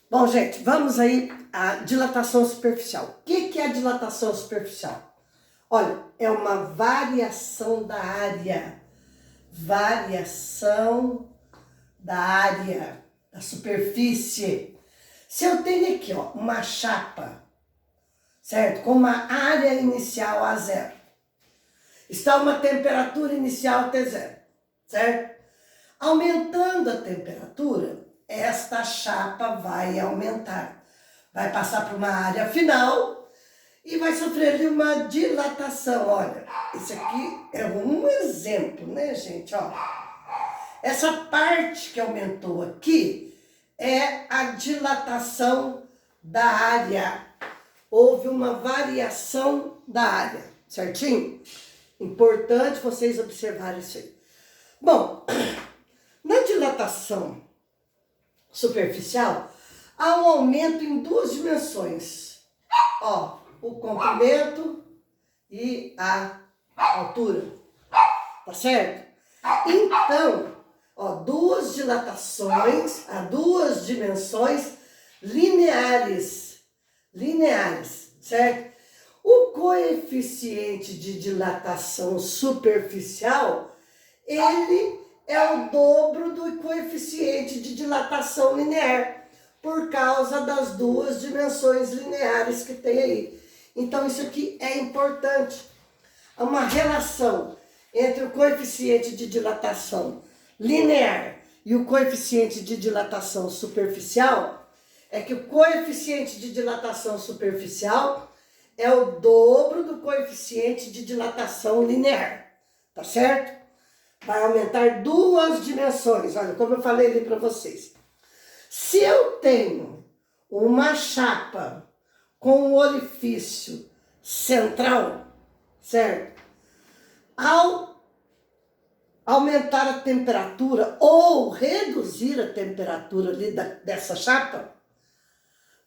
Bom, gente, vamos aí à dilatação superficial. O que é a dilatação superficial? Olha, é uma variação da área. Variação da área, da superfície. Se eu tenho aqui, ó, uma chapa, certo? Com uma área inicial A0. Está uma temperatura inicial T0, certo? Aumentando a temperatura, esta chapa vai aumentar. Vai passar para uma área final e vai sofrer ali uma dilatação. Olha, esse aqui é um exemplo, né, gente? Ó, essa parte que aumentou aqui é a dilatação da área. Houve uma variação da área, certinho? Importante vocês observarem isso aí. Bom, na dilatação superficial, há um aumento em duas dimensões. Ó, o comprimento e a altura. Tá certo? Então, ó, duas dilatações, há duas dimensões lineares. Lineares, certo? O coeficiente de dilatação superficial, ele é o dobro do coeficiente de dilatação linear, por causa das duas dimensões lineares que tem aí. Então, isso aqui é importante. Há uma relação entre o coeficiente de dilatação linear e o coeficiente de dilatação superficial, é que o coeficiente de dilatação superficial é o dobro do coeficiente de dilatação linear, tá certo? Vai aumentar duas dimensões, olha, como eu falei ali para vocês. Se eu tenho uma chapa com um orifício central, certo? Ao aumentar a temperatura ou reduzir a temperatura ali dessa chapa,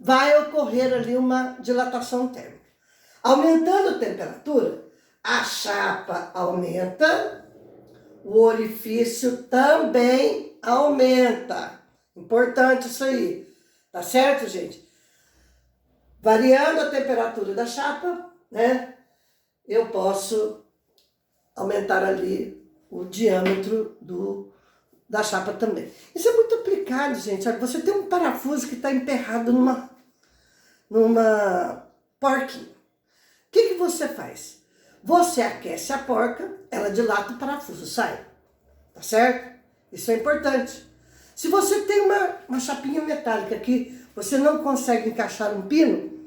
vai ocorrer ali uma dilatação térmica. Aumentando a temperatura, a chapa aumenta, o orifício também aumenta. Importante isso aí, tá certo, gente? Variando a temperatura da chapa, né? Eu posso aumentar ali o diâmetro da chapa também. Isso é muito aplicado, gente. Olha, você tem um parafuso que está emperrado numa porquinha. O que você faz? Você aquece a porca, ela dilata o parafuso, sai. Tá certo? Isso é importante. Se você tem uma chapinha metálica que você não consegue encaixar um pino,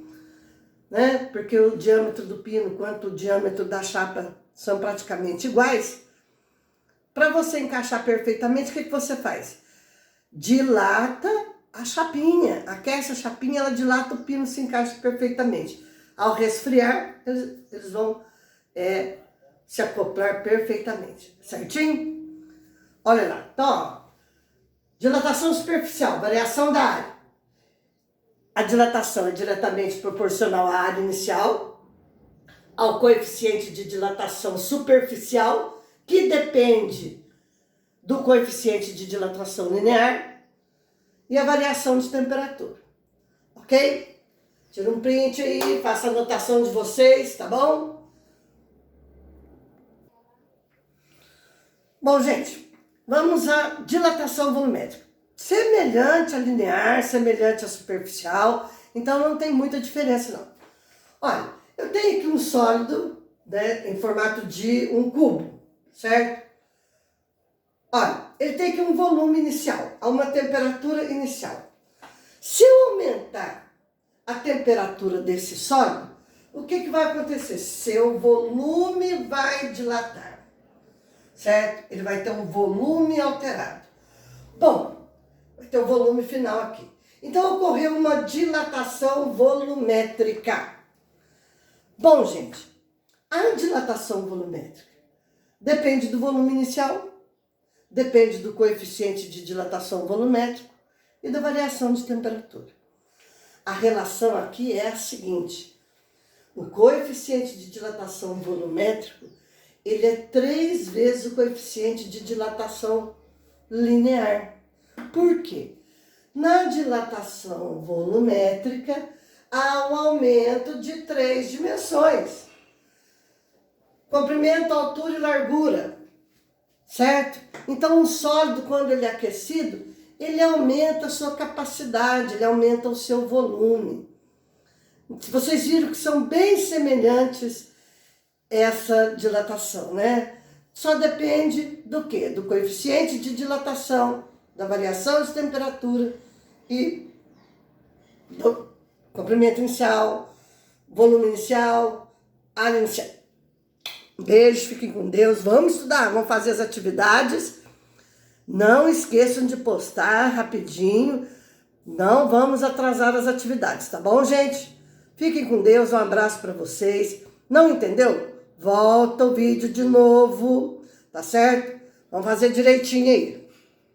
né? Porque o diâmetro do pino quanto o diâmetro da chapa são praticamente iguais. Para você encaixar perfeitamente, o que você faz? Dilata a chapinha, aquece a chapinha, ela dilata, o pino se encaixa perfeitamente. Ao resfriar, eles vão se acoplar perfeitamente, certinho? Olha lá, então, ó, dilatação superficial, variação da área. A dilatação é diretamente proporcional à área inicial, ao coeficiente de dilatação superficial, que depende do coeficiente de dilatação linear, e a variação de temperatura, ok? Tira um print aí, faça a anotação de vocês, tá bom? Bom, gente, vamos à dilatação volumétrica. Semelhante à linear, semelhante à superficial, então não tem muita diferença não. Olha, eu tenho aqui um sólido, né, em formato de um cubo, certo? Olha, ele tem aqui um volume inicial, a uma temperatura inicial. Se eu aumentar a temperatura desse sólido, o que vai acontecer? Seu volume vai dilatar, certo? Ele vai ter um volume alterado. Bom, vai ter o volume final aqui. Então, ocorreu uma dilatação volumétrica. Bom, gente, a dilatação volumétrica depende do volume inicial, depende do coeficiente de dilatação volumétrico e da variação de temperatura. A relação aqui é a seguinte: o coeficiente de dilatação volumétrico, ele é 3 vezes o coeficiente de dilatação linear. Por quê? Na dilatação volumétrica, há um aumento de 3 dimensões. Comprimento, altura e largura, certo? Então, um sólido, quando ele é aquecido, ele aumenta a sua capacidade, ele aumenta o seu volume. Vocês viram que são bem semelhantes essa dilatação, né? Só depende do quê? Do coeficiente de dilatação, da variação de temperatura e do comprimento inicial, volume inicial, área inicial. Beijo, fiquem com Deus. Vamos estudar, vamos fazer as atividades. Não esqueçam de postar rapidinho. Não vamos atrasar as atividades, tá bom, gente? Fiquem com Deus, um abraço para vocês. Não entendeu? Volta o vídeo de novo, tá certo? Vamos fazer direitinho aí.